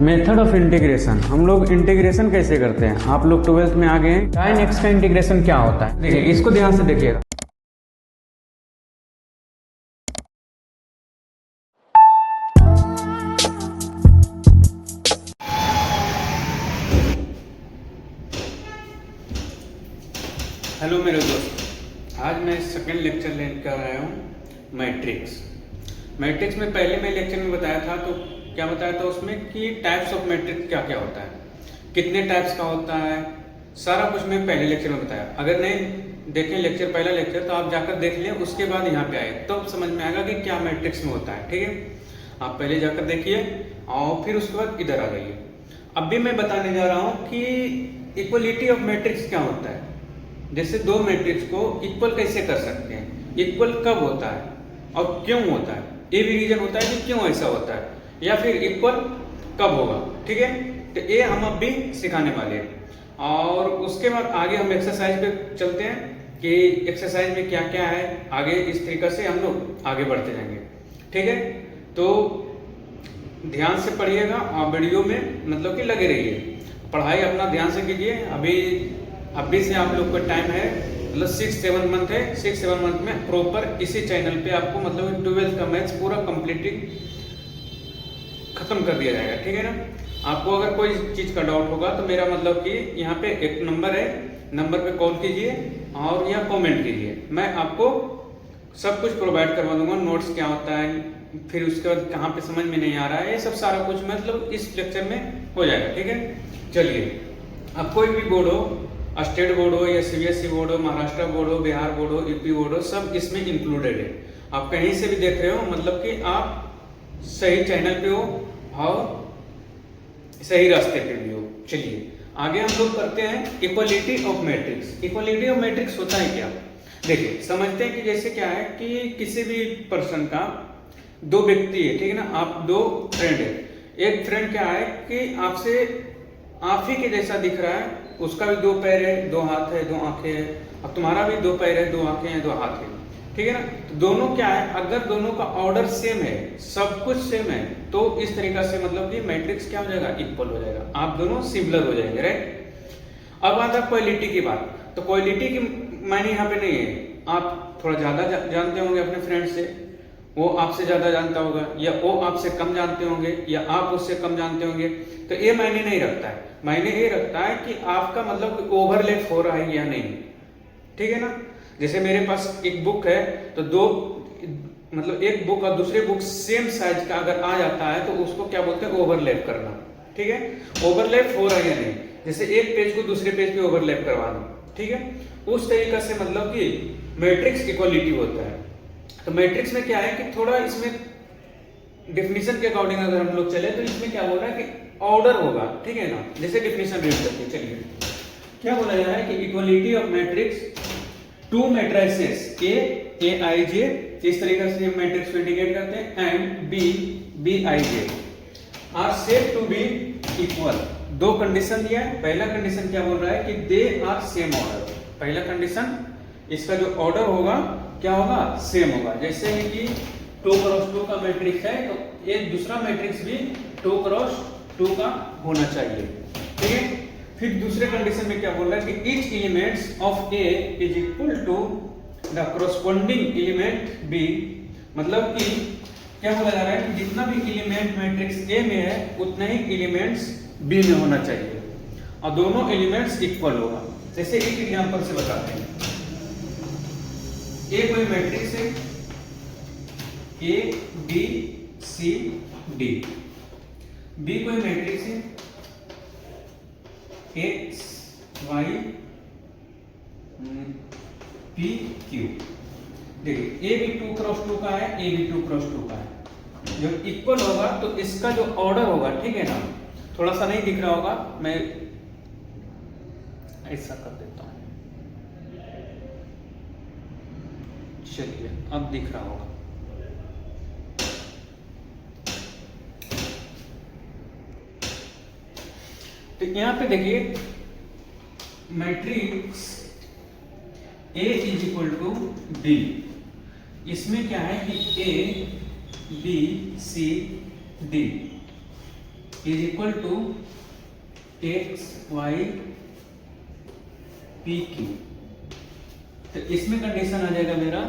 Method of integration, हम लोग integration कैसे करते हैं। आप लोग 12th में आ गए हैं। sin x का इंटीग्रेशन क्या होता है, देखिए इसको ध्यान से देखिएगा। हेलो मेरे दोस्त, आज मैं सेकंड लेक्चर लेकर आया हूँ मैट्रिक्स। मैट्रिक्स में पहले मैं लेक्चर में बताया था, तो क्या बताया था उसमें कि टाइप्स ऑफ मैट्रिक्स क्या क्या होता है, कितने टाइप्स का होता है, सारा कुछ मैं पहले लेक्चर में बताया। अगर नहीं देखें लेक्चर, पहला लेक्चर, तो आप जाकर देख लें, उसके बाद यहाँ पे आए तो समझ में आएगा कि क्या मैट्रिक्स में होता है। ठीक है, आप पहले जाकर देखिए और फिर उसके बाद इधर आ जाइए। अब भी मैं बताने जा रहा हूँ कि इक्वलिटी ऑफ मैट्रिक्स क्या होता है। जैसे दो मैट्रिक्स को इक्वल कैसे कर सकते हैं, इक्वल कब होता है और क्यों होता है, ये भी रीजन होता है कि क्यों ऐसा होता है, या फिर इक्वल कब होगा। ठीक है, तो ये हम अब भी सिखाने वाले हैं। और उसके बाद आगे हम एक्सरसाइज पे चलते हैं कि एक्सरसाइज में क्या क्या है, आगे इस तरीके से हम लोग आगे बढ़ते जाएंगे। ठीक है, तो ध्यान से पढ़िएगा और वीडियो में मतलब कि लगे रहिए, पढ़ाई अपना ध्यान से कीजिए। अभी से आप लोग का टाइम है, मतलब 6-7 मंथ है। 6-7 मंथ में प्रॉपर इसी चैनल पे आपको मतलब 12th का मैथ्स पूरा कंप्लीटली खत्म कर दिया जाएगा। ठीक है ना। आपको अगर कोई चीज़ का डाउट होगा तो मेरा मतलब कि यहाँ पे एक नंबर है, नंबर पे कॉल कीजिए और या कमेंट कीजिए, मैं आपको सब कुछ प्रोवाइड करवा दूंगा। नोट्स क्या होता है, फिर उसके बाद कहाँ पे समझ में नहीं आ रहा है, ये सब सारा कुछ मतलब इस लेक्चर में हो जाएगा। ठीक है, चलिए। अब कोई भी बोर्ड हो, स्टेट बोर्ड हो या सीबीएसई बोर्ड हो, महाराष्ट्र बोर्ड हो, बिहार बोर्ड हो, यूपी बोर्ड हो, सब इसमें इंक्लूडेड है। आप कहीं से भी देख रहे हो मतलब कि आप सही चैनल पे हो और सही रास्ते पे भी हो। चलिए आगे हम लोग करते हैं equality of matrix. Equality of matrix होता है क्या, देखिए समझते हैं कि जैसे क्या है कि किसी भी पर्सन का दो व्यक्ति है, ठीक है ना, आप दो फ्रेंड है। एक फ्रेंड क्या है कि आपसे आप ही के जैसा दिख रहा है, उसका भी दो पैर है, दो हाथ है, दो आंखें है, और तुम्हारा भी दो पैर है, दो आंखें हैं, दो हाथ है। ठीक है ना, तो दोनों क्या है, अगर दोनों का ऑर्डर सेम है, सब कुछ सेम है, तो इस तरीका से मतलब कि मैट्रिक्स क्या हो जाएगा, इक्वल हो जाएगा, आप दोनों सिमिलर हो जाएंगे। राइट। अब आता क्वालिटी की बात, तो क्वालिटी की मायने यहाँ पे नहीं है, आप थोड़ा ज्यादा जानते होंगे अपने फ्रेंड से, वो आपसे ज्यादा जानता होगा, या वो आपसे कम जानते होंगे, या आप उससे कम जानते होंगे, तो ये मायने नहीं रखता है। मायने ये रखता है कि आपका मतलब ओवरलैप हो रहा है या नहीं। ठीक है ना, जैसे मेरे पास एक बुक है, तो दो मतलब एक बुक और दूसरे बुक सेम साइज का अगर आ जाता है तो उसको क्या बोलते हैं, ओवरलैप करना। ठीक है, ओवरलैप हो रहा है या नहीं, जैसे एक पेज को दूसरे पेज पे ओवरलैप करवाना। ठीक है, उस तरीके से मतलब कि मैट्रिक्स इक्वलिटी होता है। तो मैट्रिक्स में क्या है कि थोड़ा इसमें डिफिनीशन के अकॉर्डिंग अगर हम लोग चले तो इसमें क्या बोल रहा है कि ऑर्डर होगा। ठीक है ना, जैसे डिफिनीशन रीड करते हैं। चलिए क्या बोला जा रहा है कि equality of matrix two matrices A I J, इस तरीके से हम मैट्रिक्स को इंडिकेट करते हैं, and B I J are said to be equal. दो कंडीशन दिया है। पहला कंडीशन क्या बोल रहा है कि दे आर सेम ऑर्डर। पहला कंडीशन, इसका जो ऑर्डर होगा क्या होगा, सेम होगा। जैसे कि 2x2 का मैट्रिक्स है, तो एक दूसरा मैट्रिक्स भी 2x2 का होना चाहिए। ठीक है, फिर दूसरे कंडीशन में क्या बोल रहा है कि each elements of A is equal to the corresponding element B। मतलब कि क्या बोला जा रहा है कि जितना भी एलिमेंट मैट्रिक्स A में है उतना ही एलिमेंट्स B में होना चाहिए, और दोनों एलिमेंट्स इक्वल होगा। जैसे एक एग्जांपल से बताते हैं, A कोई मैट्रिक्स है, A B C D। B कोई मैट्रिक्स है, X Y P Q। देखिए A भी 2x2 का है, A भी 2x2 का है। जब इक्वल होगा तो इसका जो ऑर्डर होगा, ठीक है ना, थोड़ा सा नहीं दिख रहा होगा, मैं ऐसा कर देता हूं, चलिए अब दिख रहा होगा। तो यहां पे देखिए matrix A is equal to B, इसमें क्या है कि A B C D, is equal to X Y P Q. तो इसमें कंडीशन आ जाएगा मेरा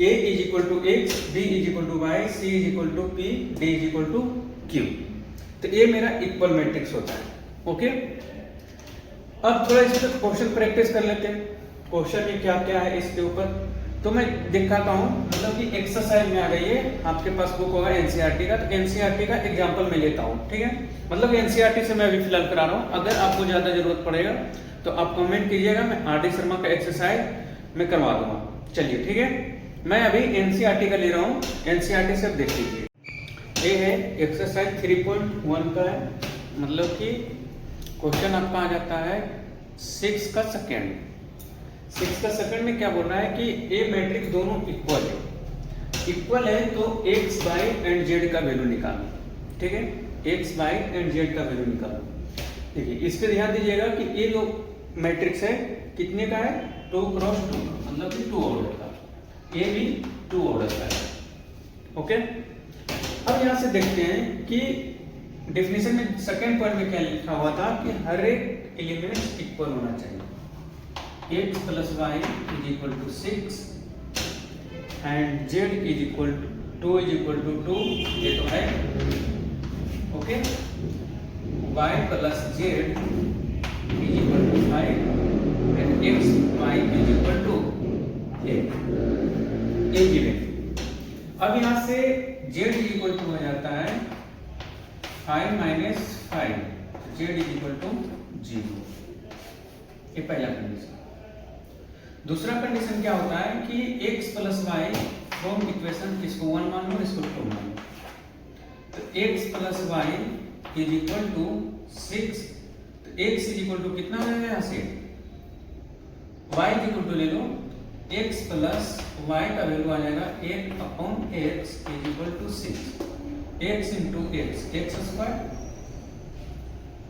A is equal to X, B is equal to Y, C is equal to P, D is equal to Q. तो ये मेरा equal matrix होता है। ओके, अब थोड़ा इस पर क्वेश्चन प्रैक्टिस कर लेते हैं। क्वेश्चन में क्या क्या है इसके ऊपर तो मैं दिखाता हूँ। मतलब कि एक्सरसाइज में आ गई है, आपके पास बुक होगा एनसीईआरटी का, तो एनसीईआरटी का एग्जांपल मैं लेता हूँ। ठीक है, मतलब एनसीईआरटी से मैं अभी फिलहाल करा रहा हूँ। अगर आपको ज्यादा जरूरत पड़ेगा तो आप कमेंट कीजिएगा, मैं आर.डी. शर्मा का एक्सरसाइज मैं करवा दूंगा। चलिए ठीक है, मैं अभी एनसीईआरटी का ले रहा हूँ, एनसीईआरटी से देख लीजिए। ये है एक्सरसाइज 3.1 का है, मतलब कि क्वेश्चन आपका आ जाता है 6 का सेकेंड। 6 का सेकेंड में क्या बोल रहा है कि ए मैट्रिक्स दोनों इक्वल है। इक्वल है तो एक्स वाई एंड जेड का वैल्यू निकालो। ठीक है, एक्स वाई एंड जेड का वैल्यू निकालो। देखिए इस पे ध्यान दीजिएगा कि ये जो मैट्रिक्स है कितने का है, 2 क्रॉस 2, मतलब कि 2 ऑर्डर का, ये भी 2 ऑर्डर का है। ओके, अब यहां से देखते हैं कि डेफिनेशन में सेकंड पॉइंट में क्या लिखा हुआ था कि हर एक एलिमेंट इक्वल होना चाहिए। X plus y is equal to 6 and z is equal to 2 is equal to 2, ये तो है। Okay, y plus z is equal to 5 and x y is equal to 8, ये गिवन। अब यहां से जेड इज इक्वल टू हो जाता है 5 minus 5, z is equal to 0। ये पहला कंडीशन। दूसरा कंडीशन क्या होता है कि x plus y from equation, इसको 1 मान लो, इसको 2 मान लो। तो x plus y is equal to 6, तो x इज इक्वल टू कितना हो जाएगा यहाँ से, y इज इक्वल टू ले लो, x प्लस वाई का वैल्यू आ जाएगा 8 upon x is equal to 6, x into x, x square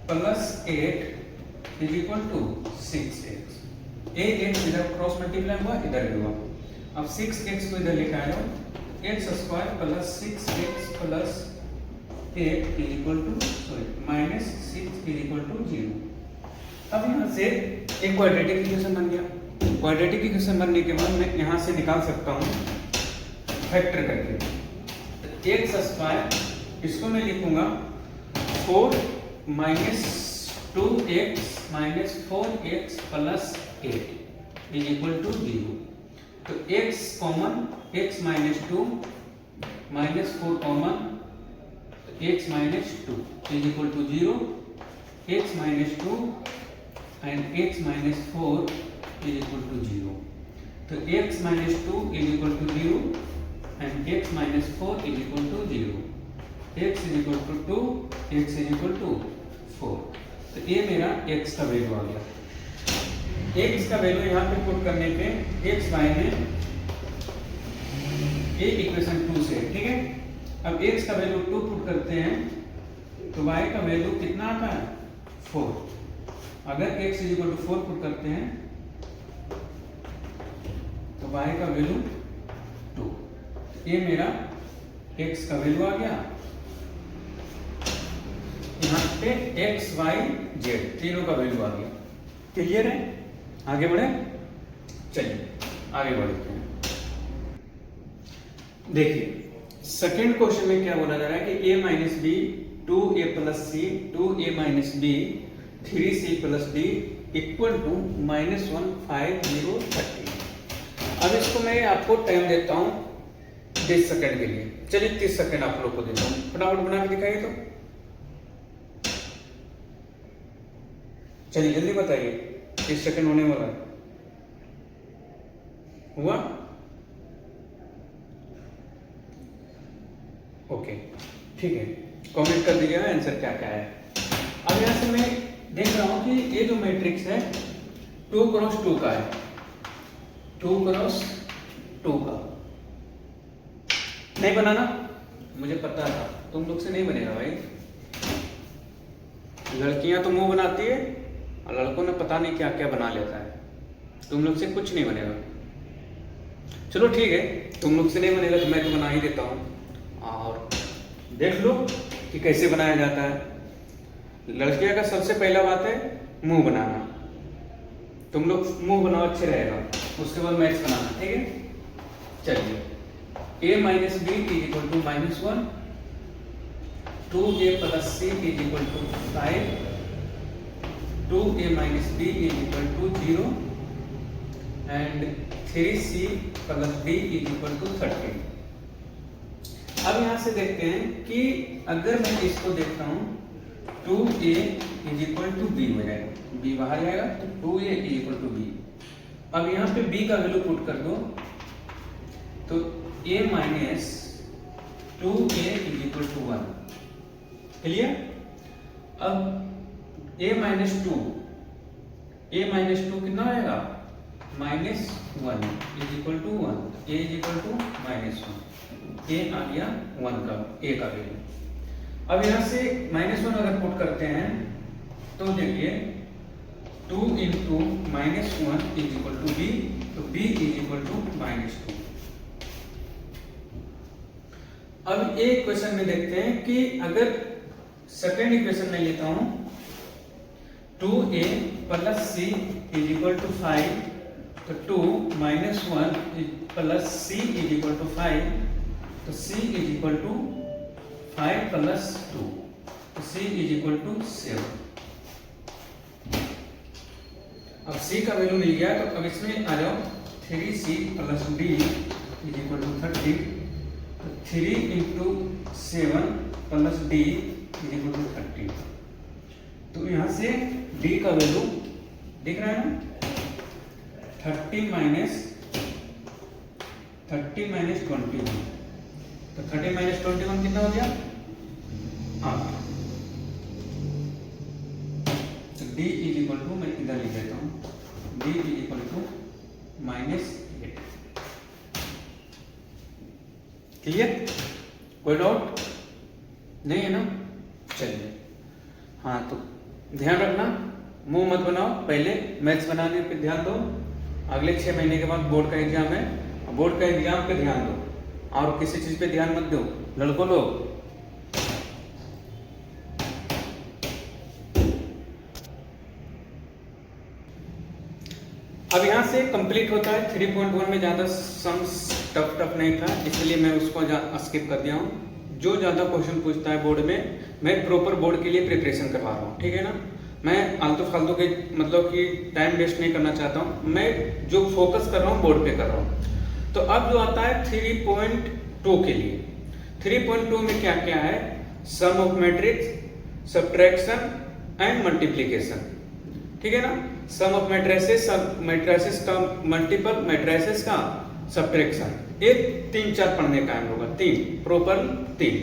plus 8 is equal to 6x। ए एक्स इधर क्रॉस मल्टीप्लाई हुआ, इधर भी हुआ। अब 6x को इधर लेकर आए हो, x square plus 6x plus 8 is equal to minus 6 is equal to 0। अब यहाँ से एक क्वाड्रेटिक इक्वेशन बन गया। क्वाड्रेटिक इक्वेशन बनने के बाद मैं यहाँ से निकाल सकता हूँ फैक्टर करके। एक्स स्क्वायर इसको मैं लिखूंगा 4 minus 2x minus 4x plus 8 is equal to 0। तो x common, x minus 2 minus 4 common, x minus 2 is equal to 0, x minus 2 and x minus 4 is equal to 0। तो x minus 2 is equal to 0 and x minus 4 is equal to 0, x is equal to 2, x is equal to 4। तो ये मेरा x का value आ गया। x का value यहाँ पे put करने पे x y में ये इक्वेशन 2 से, ठीक है। अब x का वैल्यू 2 पुट करते हैं तो y का वैल्यू कितना आता है, 4। अगर x is equal to 4 put करते हैं तो y का वैल्यू 2। ये मेरा x का वैल्यू आ गया। यहाँ पे x, y, z तीनों का वैल्यू आ गया। क्लियर है, आगे बढ़े, चलिए आगे बढ़ते हैं। देखिए सेकेंड क्वेश्चन में क्या बोला जा रहा है कि a minus b 2a plus c 2a minus b 3c plus d equal to -1 5 0 30। अब इसको मैं आपको टाइम देता हूँ 20 सेकंड के लिए। चलिए 30 सेकंड आप लोग को देता हूँ, फटाफट बना के दिखाइए। तो चलिए जल्दी बताइए, 30 सेकंड होने वाला है। हुआ? ओके ठीक है, कमेंट कर दीजिएगा आंसर क्या क्या है। अब यहां से मैं देख रहा हूं कि ये जो मैट्रिक्स है 2 क्रॉस 2 का है, 2 क्रॉस 2 का नहीं बनाना, मुझे पता था तुम लोग से नहीं बनेगा भाई। लड़कियां तो मुंह बनाती है और लड़कों ने पता नहीं क्या क्या बना लेता है, तुम लोग से कुछ नहीं बनेगा। चलो ठीक है, तुम लोग से नहीं बनेगा तो मैं तो बना ही देता हूँ। और देख लो कि कैसे बनाया जाता है। लड़कियों का सबसे पहला बात है मुंह बनाना। तुम लोग मुंह बनाओ, अच्छे रहेगा। उसके बाद मैथ्स बनाना, ठीक है। चलिए, a minus b is equal to -1, 2a plus c is equal to 5, 2a minus b is equal to 0 and 3c plus d is equal to 30। अब यहां से देखते हैं कि अगर मैं इसको देखता हूं 2a is equal to b हो जाएगा, b बाहर जाएगा तो 2a is equal to b। अब यहाँ पे b का वैल्यू पुट कर दो तो a minus 2a is equal to 1। Clear? अब a माइनस 2 कितना आएगा? -1 is equal to 1, a is equal to -1, a आ गया 1 का a का वैल्यू। अब यहां से -1 अगर पुट करते हैं तो देखिए 2 into -1 is equal to b, तो b इज इक्वल टू -2। अब एक क्वेश्चन में देखते हैं कि अगर सेकेंड इक्वेशन में लेता हूं 2a plus c is equal to 5, तो 2 -1 plus c is equal to 5, तो c is equal to 5 plus 2, तो c इज इक्वल टू 7। अब c का वैल्यू मिल गया, तो अब इसमें आ जाओ 3c plus d is equal to 30, तो 3 into 7 plus d is equal to 30। तो यहाँ से d का वैल्यू दिख रहा है ना, 30 माइनस 21, तो 30 माइनस 21 कितना हो गया? 8। तो d इज इक्वल टू, मैं इधर लिख देता हूँ, d is equal to -8। Clear? कोई डाउट नहीं है ना? चलिए, हाँ तो ध्यान रखना, मुंह मत बनाओ, पहले मैथ्स बनाने पे ध्यान दो। अगले 6 महीने के बाद बोर्ड का एग्जाम है, बोर्ड का एग्जाम पे ध्यान दो और किसी चीज पे ध्यान मत दो लड़कों लोग। अब यहां से कंप्लीट होता है। 3.1 में ज्यादा सम टफ नहीं था, इसलिए मैं उसको स्किप कर दिया हूं। जो ज्यादा क्वेश्चन पूछता है बोर्ड में, मैं प्रॉपर बोर्ड के लिए प्रिपरेशन करवा रहा हूँ, ठीक है ना। मैं आलतू फालतू के मतलब कि टाइम वेस्ट नहीं करना चाहता हूँ, मैं जो फोकस कर रहा हूँ बोर्ड पे कर रहा हूँ। तो अब जो आता है 3.2 के लिए, 3.2 में क्या क्या है? Sum of matrix, subtraction and multiplication, ठीक है ना। सम ऑफ मैट्रिसेस, मैट्रिसेस का मल्टीपल, मैट्रिसेस का सब्ट्रैक्शन, ये 3-4 पढ़ने का हम होगा, 3 प्रॉपर 3।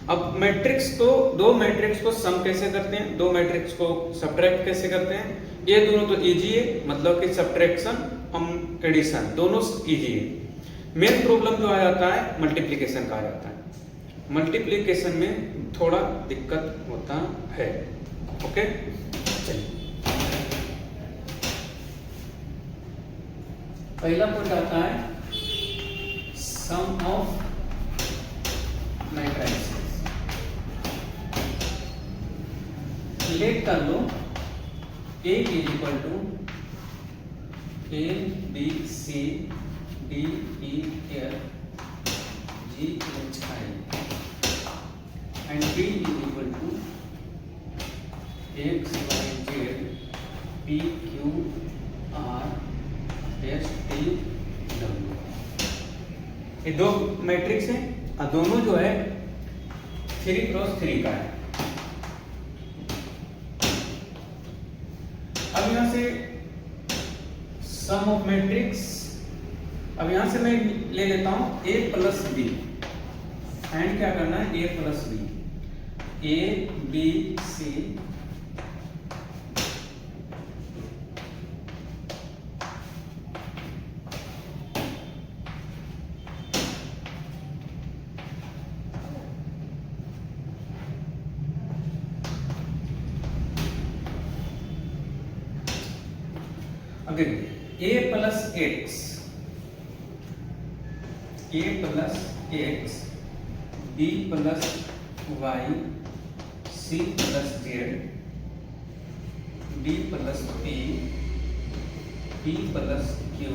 अब मैट्रिक्स को, 2 मैट्रिक्स को सम कैसे करते हैं, 2 मैट्रिक्स को सब्ट्रैक्ट कैसे करते हैं, ये दोनों तो इजी है, मतलब कि सब्ट्रैक्शन एडिशन दोनों इजी है। मेन प्रॉब्लम जो आ जाता है मल्टीप्लिकेशन का आ जाता है। मल्टीप्लिकेशन में थोड़ा दिक्कत होता है। ओके, चलिए पहला पॉइंट आता है सम ऑफ मैट्रिसेस। सिलेक्ट कर लो A is equal to A B C D E F G H I and B is equal to X Y Z P Q R S T W। ये 2 matrix हैं, दोनों जो है 3x3 का है। अब यहां से सम ऑफ मैट्रिक्स, अब यहां से मैं ले लेता हूं A प्लस बी, एंड क्या करना है A plus B, A B C again A plus X, A plus X, B plus Y, C plus Z, D plus P, P plus Q,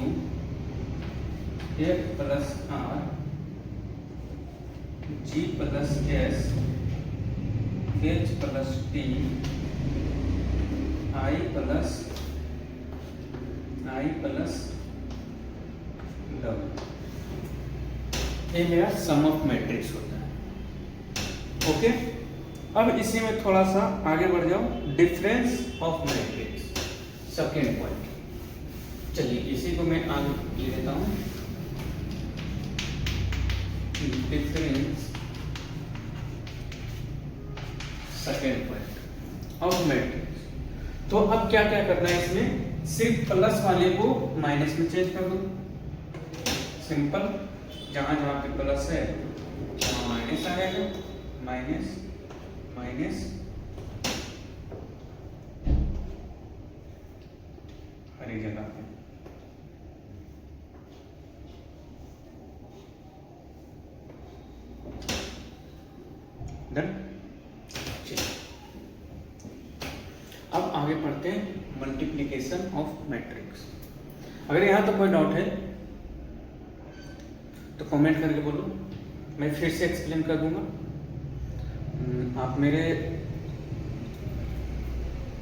F plus R, G plus S, H plus T, I plus W. ये मेरा सम of matrix होता है। Okay, अब इसी में थोड़ा सा आगे बढ़ जाओ, difference of matrix, second point. चलिए इसी को मैं आगे ले लेता हूं, difference second point of matrix. तो अब क्या क्या करना है इसमें, सिर्फ प्लस वाले को माइनस में चेंज कर दो, सिंपल। जहां जहां पे प्लस है वहां माइनस आएगा, माइनस माइनस हर एक जगह पे। डन। अब आगे पढ़ते हैं मल्टीप्लिकेशन ऑफ मैट्रिक्स। अगर यहां तक कोई डाउट है तो कमेंट करके बोलो, मैं फिर से एक्सप्लेन कर दूंगा। आप मेरे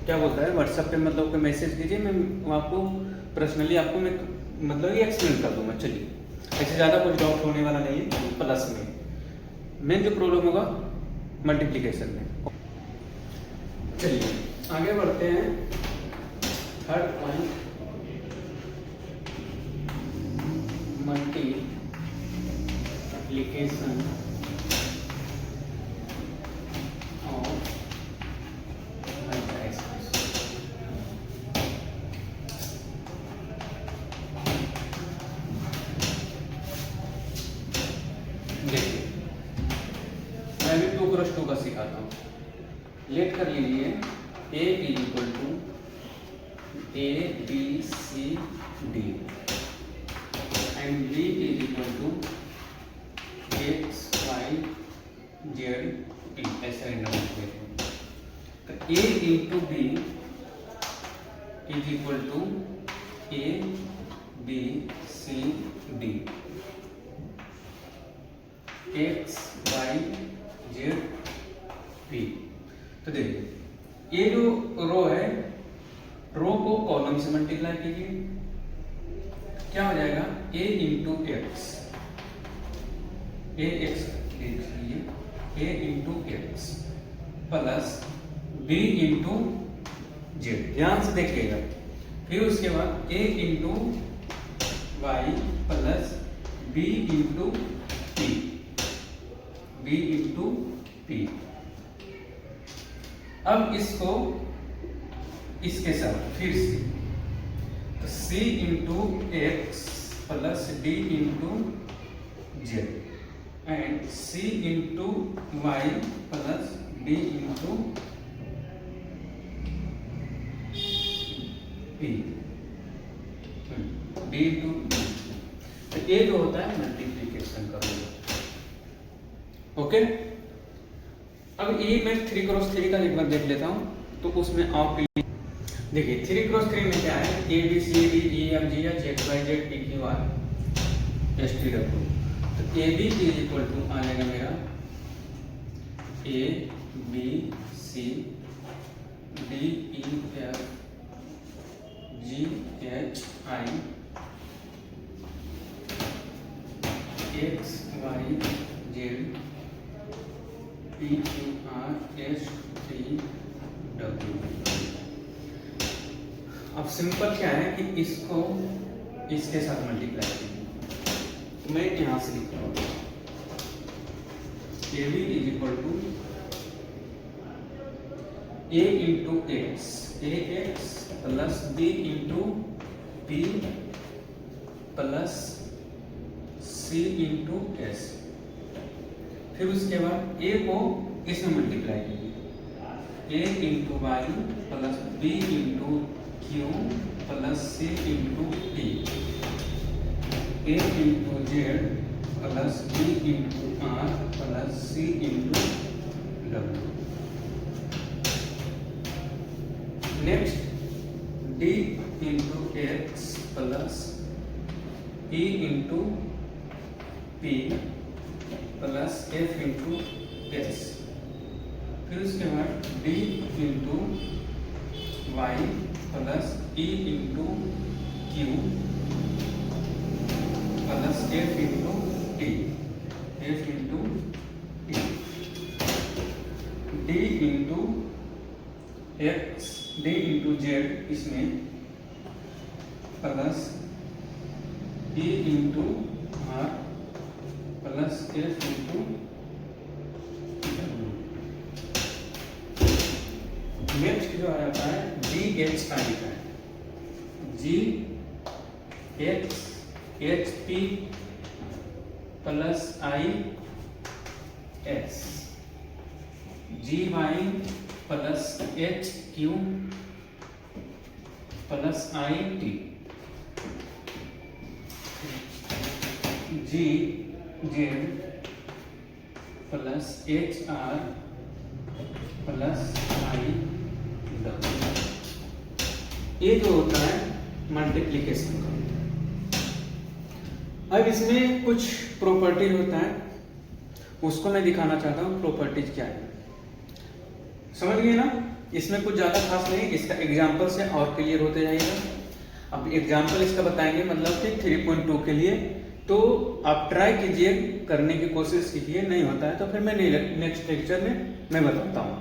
क्या बोलता है व्हाट्सएप पे मतलब कोई मैसेज कीजिए, मैं आपको पर्सनली आपको मैं मतलब ये एक्सप्लेन कर दूंगा। चलिए, ऐसे ज़्यादा कुछ डाउट होने वाला नहीं है। प्लस में मेन जो प्रॉब्लम होगा मल्टीप्लिकेशन में। चलिए आगे बढ़ते हैं, third point, multiplication of matrix. देखिए मैं भी 2x2 का सिखाता हूँ। लेट कर लीजिए, A is equal to A B C D and B is equal to X Y Z T, ऐसा इंटरनेट। तो A into B is equal to A B C D, X Y Z P। तो देखिए ये जो रो है, रो को column से multiply कीजिए, क्या हो जाएगा, A into X, A X लिख लीजिए, A into X plus B into Z, ध्यान से देखिएगा। फिर उसके बाद A into Y plus B into P, B into P. अब इसको इसके साथ फिर से, तो C into X plus D into Z and C into Y plus D into P, D into. तो ये जो होता है मल्टीप्लिकेशन का रूल। ओके, अब ये मैं 3x3 का एक बार देख लेता हूँ, तो उसमें आप देखिए 3x3 में क्या है, A B C D E F G H X Y Z P Q R S T W। तो A B is equal to आ जाएगा मेरा A B C D E F G H I X Y Z P Q R S T W। अब simple क्या है कि इसको इसके साथ मल्टीप्लाई कीजिए, तो मैं यहां से लिख रहा हूं A B is equal to A into X, A X plus B into P plus C into S. फिर उसके बाद ए को इसमें मल्टीप्लाई कीजिए, A into Y plus B into Q plus C into D, A into Z plus B into R plus C into W. Next D into X plus E into P plus F into S, फिर उसके बाद D into Y plus E into Q plus F into T, F into T, D into X, D into Z इसमें plus E into R plus F into next जो आ जाता है G H I का है, G X H P plus I S, G Y plus H Q plus I T, G Z plus H R plus I W. ये जो होता है मल्टीप्लिकेशन का। अब इसमें कुछ प्रॉपर्टी होता है, उसको मैं दिखाना चाहता हूँ प्रॉपर्टीज क्या है, समझ गए ना। इसमें कुछ ज़्यादा खास नहीं, इसका एग्जाम्पल से और क्लियर होते जाएगा। अब एग्जाम्पल इसका बताएंगे मतलब कि 3.2 के लिए, तो आप ट्राई कीजिए, करने की कोशिश कीजिए, नहीं होता है तो फिर मैं नेक्स्ट लेक्चर में मैं बताता हूँ।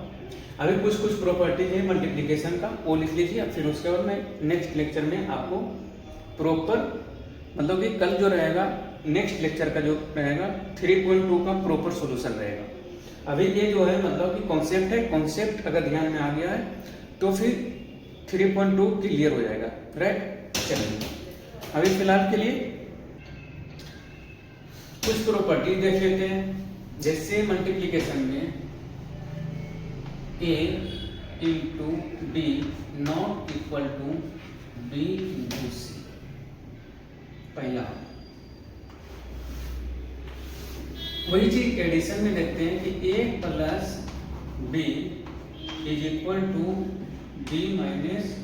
अभी कुछ कुछ प्रॉपर्टीज है मल्टीप्लिकेशन का, वो लिख लीजिए, फिर उसके बाद मैं नेक्स्ट लेक्चर में आपको प्रॉपर मतलब कि कल जो रहेगा नेक्स्ट लेक्चर का जो रहेगा 3.2 का प्रॉपर सॉल्यूशन रहेगा। अभी ये जो है मतलब कि कॉन्सेप्ट है, कॉन्सेप्ट अगर ध्यान में आ गया है तो फिर 3.2 क्लियर हो जाएगा, राइट। चलिए अभी फिलहाल के लिए कुछ प्रॉपर्टी देख लेते हैं। जैसे मल्टीप्लिकेशन में a into B not equal to B into C, पहला। वही चीज एडिशन में देखते हैं कि a plus B is equal to B minus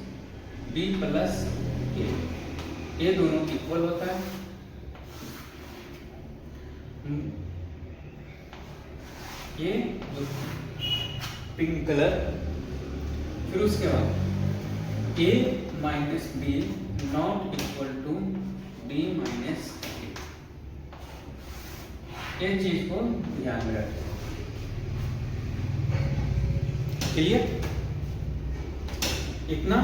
B plus A, ये दोनों इक्वल होता है। ये पिंक कलर, फिर उसके बाद a minus B not equal to B minus A, ये चीज को ध्यान में रखें। क्लियर? इतना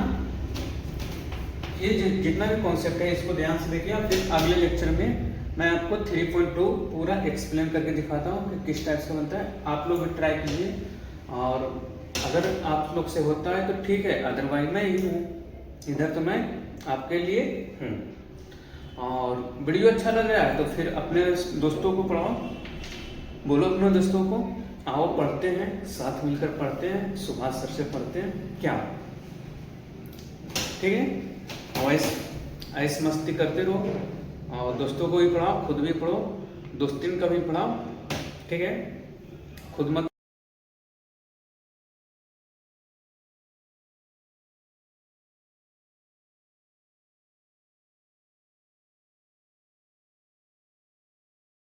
ये जितना भी कॉन्सेप्ट है इसको ध्यान से देखिए। फिर अगले लेक्चर में मैं आपको 3.2 पूरा एक्सप्लेन करके दिखाता हूँ कि किस टाइप से बनता है। आप लोग भी ट्राई कीजिए, और अगर आप लोग से होता है तो ठीक है, अदरवाइज मैं ही हूँ इधर, तो मैं आपके लिए हूँ। और वीडियो अच्छा लग रहा है तो फिर अपने दोस्तों को पढ़ाओ, बोलो अपने दोस्तों को, आओ पढ़ते हैं, साथ मिलकर पढ़ते हैं, सुभाष सर से पढ़ते हैं, क्या ठीक है। ऐस मस्ती करते रहो, और दोस्तों को भी पढ़ाओ, खुद भी पढ़ो, दोस्तिन का भी पढ़ाओ, ठीक है। खुद मत